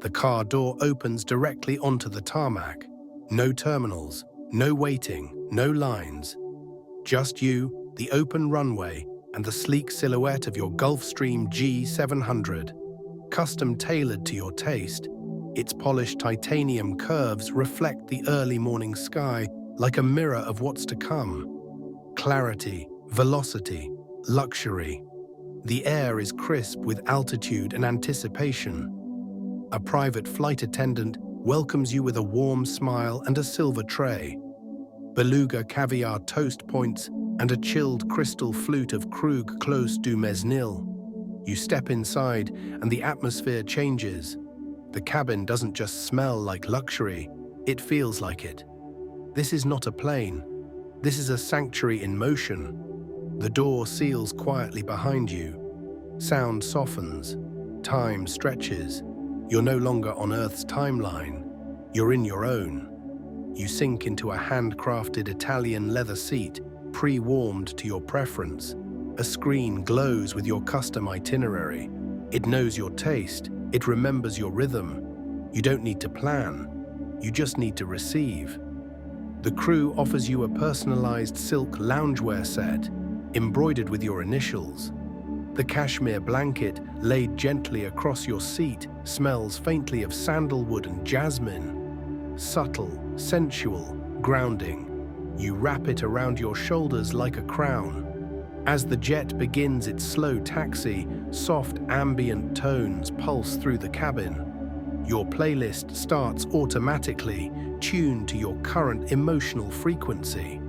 The car door opens directly onto the tarmac. No terminals, no waiting, no lines. Just you, the open runway, and the sleek silhouette of your Gulfstream G700. Custom tailored to your taste, its polished titanium curves reflect the early morning sky like a mirror of what's to come. Clarity, velocity, luxury. The air is crisp with altitude and anticipation. A private flight attendant welcomes you with a warm smile and a silver tray. Beluga caviar toast points and a chilled crystal flute of Krug close du Mesnil. You step inside and the atmosphere changes. The cabin doesn't just smell like luxury, it feels like it. This is not a plane. This is a sanctuary in motion. The door seals quietly behind you. Sound softens. Time stretches. You're no longer on Earth's timeline. You're in your own. You sink into a handcrafted Italian leather seat, pre-warmed to your preference. A screen glows with your custom itinerary. It knows your taste. It remembers your rhythm. You don't need to plan. You just need to receive. The crew offers you a personalized silk loungewear set, embroidered with your initials. The cashmere blanket, laid gently across your seat, smells faintly of sandalwood and jasmine. Subtle, sensual, grounding. You wrap it around your shoulders like a crown. As the jet begins its slow taxi, soft ambient tones pulse through the cabin. Your playlist starts automatically, tuned to your current emotional frequency.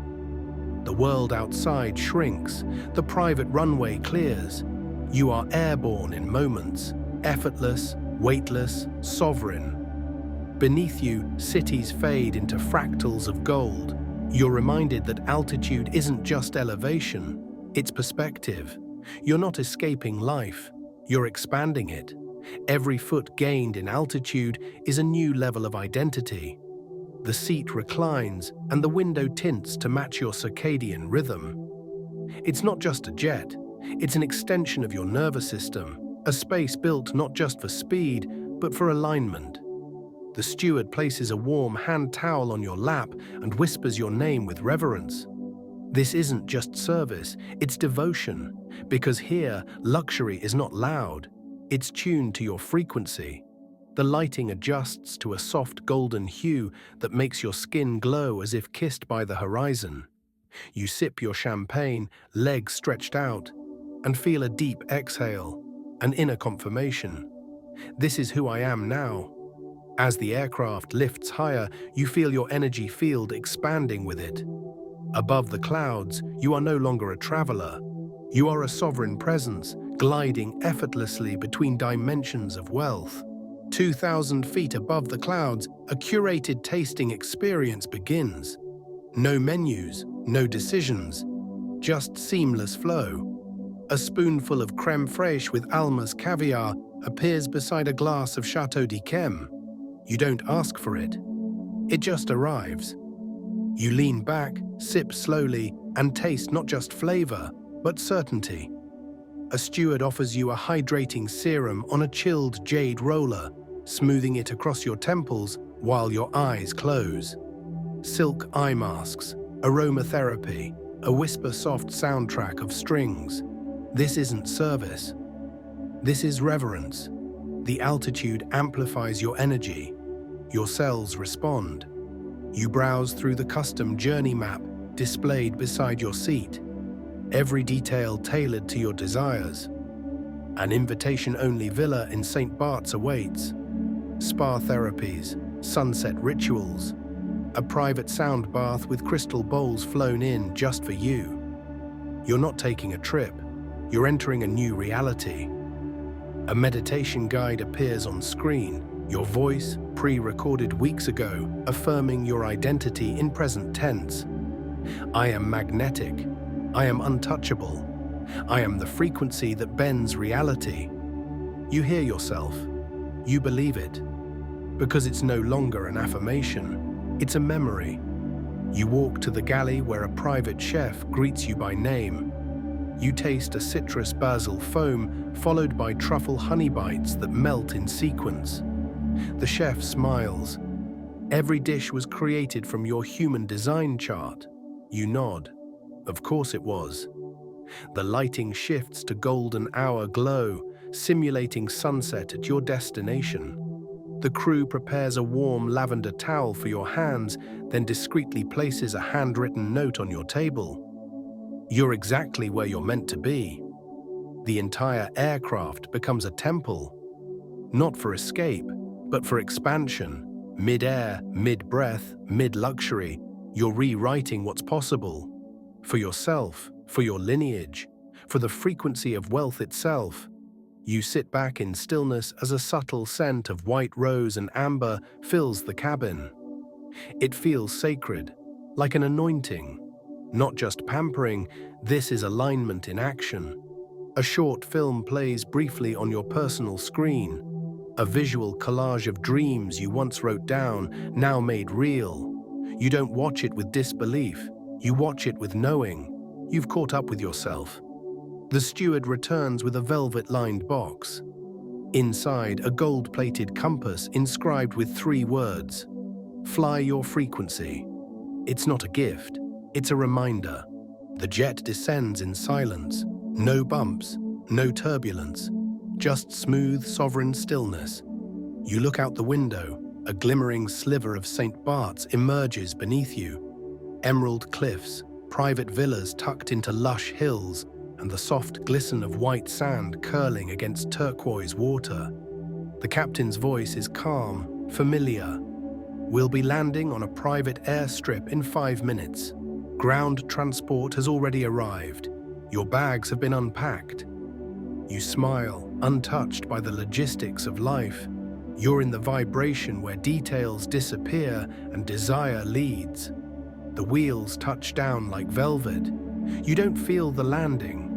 The world outside shrinks, the private runway clears. You are airborne in moments, effortless, weightless, sovereign. Beneath you, cities fade into fractals of gold. You're reminded that altitude isn't just elevation, it's perspective. You're not escaping life, you're expanding it. Every foot gained in altitude is a new level of identity. The seat reclines and the window tints to match your circadian rhythm. It's not just a jet, it's an extension of your nervous system, a space built not just for speed, but for alignment. The steward places a warm hand towel on your lap and whispers your name with reverence. This isn't just service, it's devotion, because here, luxury is not loud, it's tuned to your frequency. The lighting adjusts to a soft golden hue that makes your skin glow as if kissed by the horizon. You sip your champagne, legs stretched out, and feel a deep exhale, an inner confirmation. This is who I am now. As the aircraft lifts higher, you feel your energy field expanding with it. Above the clouds, you are no longer a traveler. You are a sovereign presence, gliding effortlessly between dimensions of wealth. 2,000 feet above the clouds, a curated tasting experience begins. No menus, no decisions, just seamless flow. A spoonful of crème fraîche with Alma's caviar appears beside a glass of Chateau d'Yquem. You don't ask for it. It just arrives. You lean back, sip slowly, and taste not just flavor, but certainty. A steward offers you a hydrating serum on a chilled jade roller, smoothing it across your temples while your eyes close. Silk eye masks, aromatherapy, a whisper-soft soundtrack of strings. This isn't service. This is reverence. The altitude amplifies your energy. Your cells respond. You browse through the custom journey map displayed beside your seat, every detail tailored to your desires. An invitation-only villa in St. Barts awaits. Spa therapies, sunset rituals, a private sound bath with crystal bowls flown in just for you. You're not taking a trip, you're entering a new reality. A meditation guide appears on screen, your voice, pre-recorded weeks ago, affirming your identity in present tense. I am magnetic. I am untouchable. I am the frequency that bends reality. You hear yourself. You believe it. Because it's no longer an affirmation. It's a memory. You walk to the galley where a private chef greets you by name. You taste a citrus basil foam followed by truffle honey bites that melt in sequence. The chef smiles. Every dish was created from your human design chart. You nod. Of course it was. The lighting shifts to golden hour glow, simulating sunset at your destination. The crew prepares a warm lavender towel for your hands, then discreetly places a handwritten note on your table. You're exactly where you're meant to be. The entire aircraft becomes a temple, not for escape, but for expansion. Mid-air, mid-breath, mid-luxury, you're rewriting what's possible. For yourself, for your lineage, for the frequency of wealth itself. You sit back in stillness as a subtle scent of white rose and amber fills the cabin. It feels sacred, like an anointing. Not just pampering, this is alignment in action. A short film plays briefly on your personal screen. A visual collage of dreams you once wrote down, now made real. You don't watch it with disbelief, you watch it with knowing. You've caught up with yourself. The steward returns with a velvet-lined box. Inside, a gold-plated compass inscribed with 3 words. Fly your frequency. It's not a gift, it's a reminder. The jet descends in silence. No bumps, no turbulence, just smooth, sovereign stillness. You look out the window, a glimmering sliver of St. Barts emerges beneath you. Emerald cliffs, private villas tucked into lush hills, and the soft glisten of white sand curling against turquoise water. The captain's voice is calm, familiar. We'll be landing on a private airstrip in 5 minutes. Ground transport has already arrived. Your bags have been unpacked. You smile, untouched by the logistics of life. You're in the vibration where details disappear and desire leads. The wheels touch down like velvet. You don't feel the landing.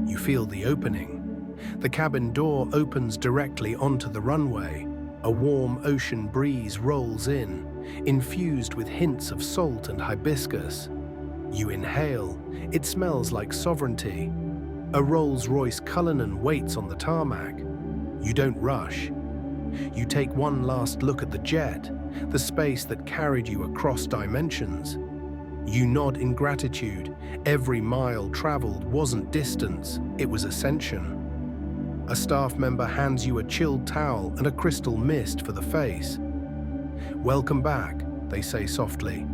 You feel the opening. The cabin door opens directly onto the runway. A warm ocean breeze rolls in, infused with hints of salt and hibiscus. You inhale. It smells like sovereignty. A Rolls-Royce Cullinan waits on the tarmac. You don't rush. You take one last look at the jet, the space that carried you across dimensions. You nod in gratitude. Every mile traveled wasn't distance, it was ascension. A staff member hands you a chilled towel and a crystal mist for the face. Welcome back, they say softly.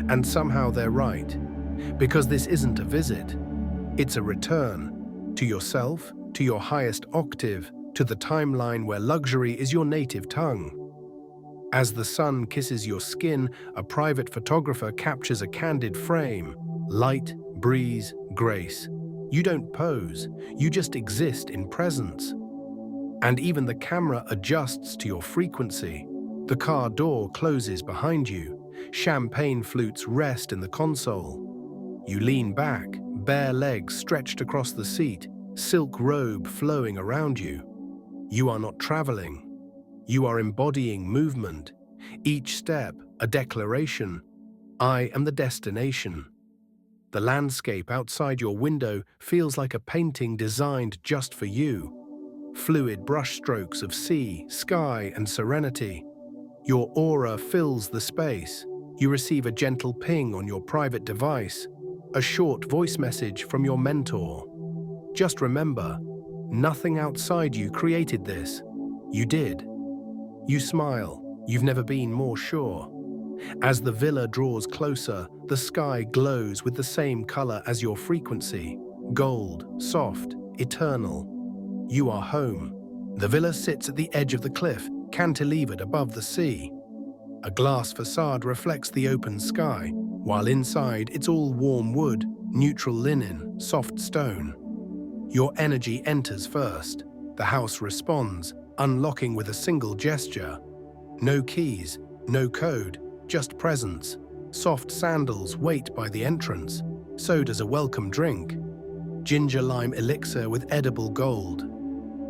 And somehow they're right, because this isn't a visit. It's a return to yourself, to your highest octave, to the timeline where luxury is your native tongue. As the sun kisses your skin, a private photographer captures a candid frame. Light, breeze, grace. You don't pose, you just exist in presence. And even the camera adjusts to your frequency. The car door closes behind you. Champagne flutes rest in the console. You lean back, bare legs stretched across the seat, silk robe flowing around you. You are not traveling. You are embodying movement. Each step, a declaration. I am the destination. The landscape outside your window feels like a painting designed just for you. Fluid brushstrokes of sea, sky, and serenity. Your aura fills the space. You receive a gentle ping on your private device, a short voice message from your mentor. Just remember, nothing outside you created this. You did. You smile. You've never been more sure. As the villa draws closer, the sky glows with the same color as your frequency. Gold, soft, eternal. You are home. The villa sits at the edge of the cliff, cantilevered above the sea. A glass facade reflects the open sky, while inside it's all warm wood, neutral linen, soft stone. Your energy enters first. The house responds, unlocking with a single gesture. No keys, no code, just presence. Soft sandals wait by the entrance. So does a welcome drink. Ginger lime elixir with edible gold.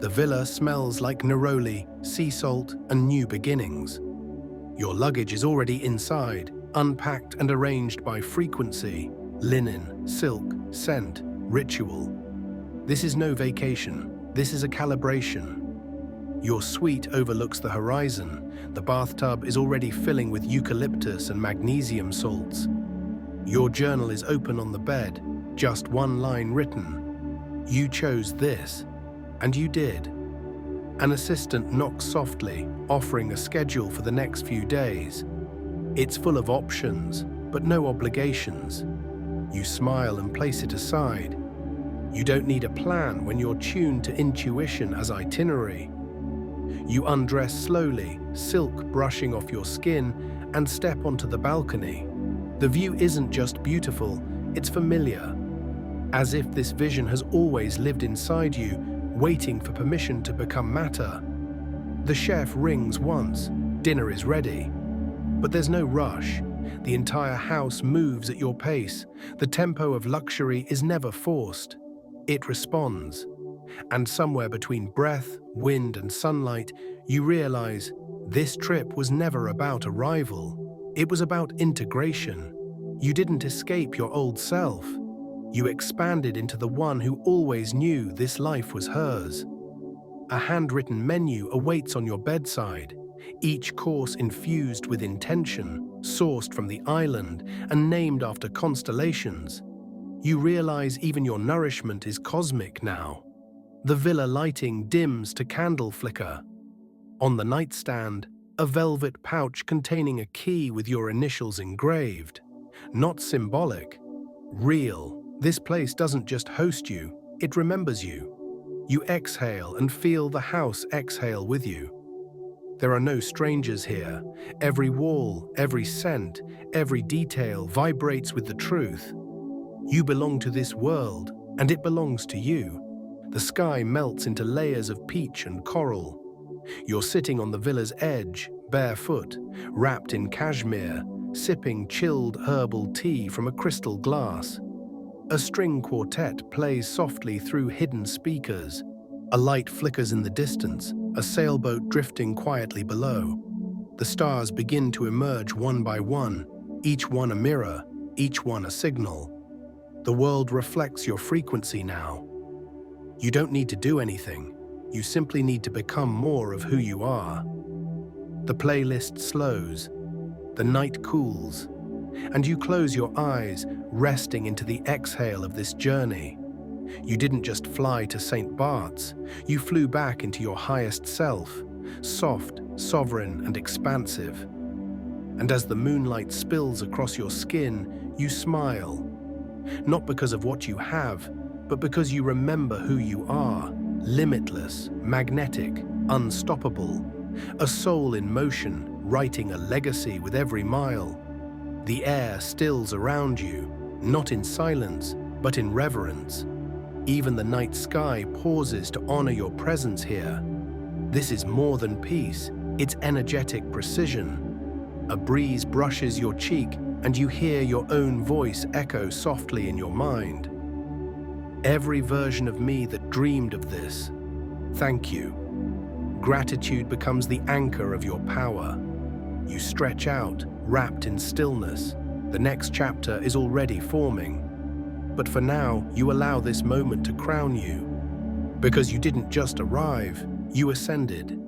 The villa smells like neroli, sea salt, and new beginnings. Your luggage is already inside, unpacked and arranged by frequency, linen, silk, scent, ritual. This is no vacation. This is a calibration. Your suite overlooks the horizon. The bathtub is already filling with eucalyptus and magnesium salts. Your journal is open on the bed, just one line written. You chose this, and you did. An assistant knocks softly, offering a schedule for the next few days. It's full of options, but no obligations. You smile and place it aside. You don't need a plan when you're tuned to intuition as itinerary. You undress slowly, silk brushing off your skin, and step onto the balcony. The view isn't just beautiful, it's familiar. As if this vision has always lived inside you, waiting for permission to become matter. The chef rings once, dinner is ready. But there's no rush. The entire house moves at your pace. The tempo of luxury is never forced. It responds. And somewhere between breath, wind, and sunlight, you realize this trip was never about arrival. It was about integration. You didn't escape your old self. You expanded into the one who always knew this life was hers. A handwritten menu awaits on your bedside, each course infused with intention, sourced from the island and named after constellations. You realize even your nourishment is cosmic now. The villa lighting dims to candle flicker. On the nightstand, a velvet pouch containing a key with your initials engraved. Not symbolic, real. This place doesn't just host you, it remembers you. You exhale and feel the house exhale with you. There are no strangers here. Every wall, every scent, every detail vibrates with the truth. You belong to this world, and it belongs to you. The sky melts into layers of peach and coral. You're sitting on the villa's edge, barefoot, wrapped in cashmere, sipping chilled herbal tea from a crystal glass. A string quartet plays softly through hidden speakers. A light flickers in the distance, a sailboat drifting quietly below. The stars begin to emerge one by one, each one a mirror, each one a signal. The world reflects your frequency now. You don't need to do anything. You simply need to become more of who you are. The playlist slows. The night cools. And you close your eyes, resting into the exhale of this journey. You didn't just fly to St. Barts, you flew back into your highest self, soft, sovereign, and expansive. And as the moonlight spills across your skin, you smile. Not because of what you have, but because you remember who you are, limitless, magnetic, unstoppable, a soul in motion, writing a legacy with every mile. The air stills around you, not in silence, but in reverence. Even the night sky pauses to honor your presence here. This is more than peace, it's energetic precision. A breeze brushes your cheek, and you hear your own voice echo softly in your mind. Every version of me that dreamed of this, thank you. Gratitude becomes the anchor of your power. You stretch out, wrapped in stillness. The next chapter is already forming. But for now, you allow this moment to crown you. Because you didn't just arrive, you ascended.